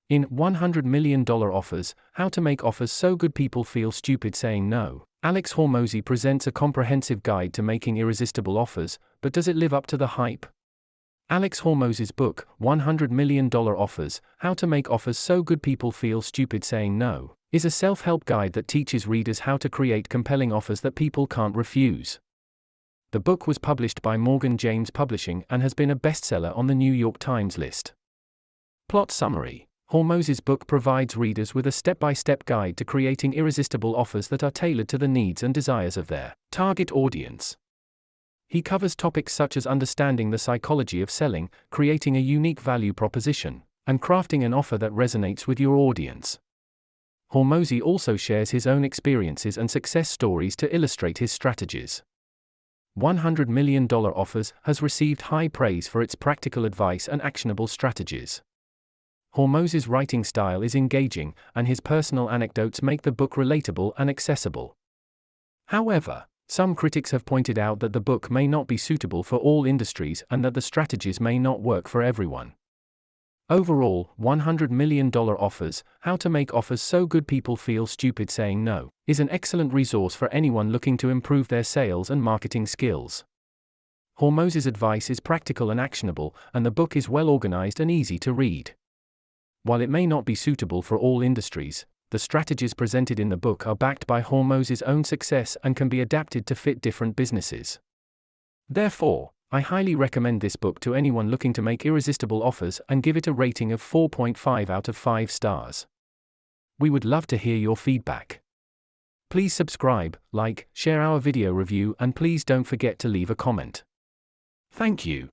In $100 Million Offers, How to Make Offers So Good People Feel Stupid Saying No, Alex Hormozi presents a comprehensive guide to making irresistible offers, but does it live up to the hype? Alex Hormozi's book, $100 Million Offers, How to Make Offers So Good People Feel Stupid Saying No, is a self-help guide that teaches readers how to create compelling offers that people can't refuse. The book was published by Morgan James Publishing and has been a bestseller on the New York Times list. Plot summary. Hormozi's book provides readers with a step-by-step guide to creating irresistible offers that are tailored to the needs and desires of their target audience. He covers topics such as understanding the psychology of selling, creating a unique value proposition, and crafting an offer that resonates with your audience. Hormozi also shares his own experiences and success stories to illustrate his strategies. $100 Million Offers has received high praise for its practical advice and actionable strategies. Hormozi's writing style is engaging, and his personal anecdotes make the book relatable and accessible. However, some critics have pointed out that the book may not be suitable for all industries and that the strategies may not work for everyone. Overall, $100 Million Offers, How to Make Offers So Good People Feel Stupid Saying No, is an excellent resource for anyone looking to improve their sales and marketing skills. Hormozi's advice is practical and actionable, and the book is well organized and easy to read. While it may not be suitable for all industries, the strategies presented in the book are backed by Hormozi's own success and can be adapted to fit different businesses. Therefore, I highly recommend this book to anyone looking to make irresistible offers and give it a rating of 4.5 out of 5 stars. We would love to hear your feedback. Please subscribe, like, share our video review, and please don't forget to leave a comment. Thank you.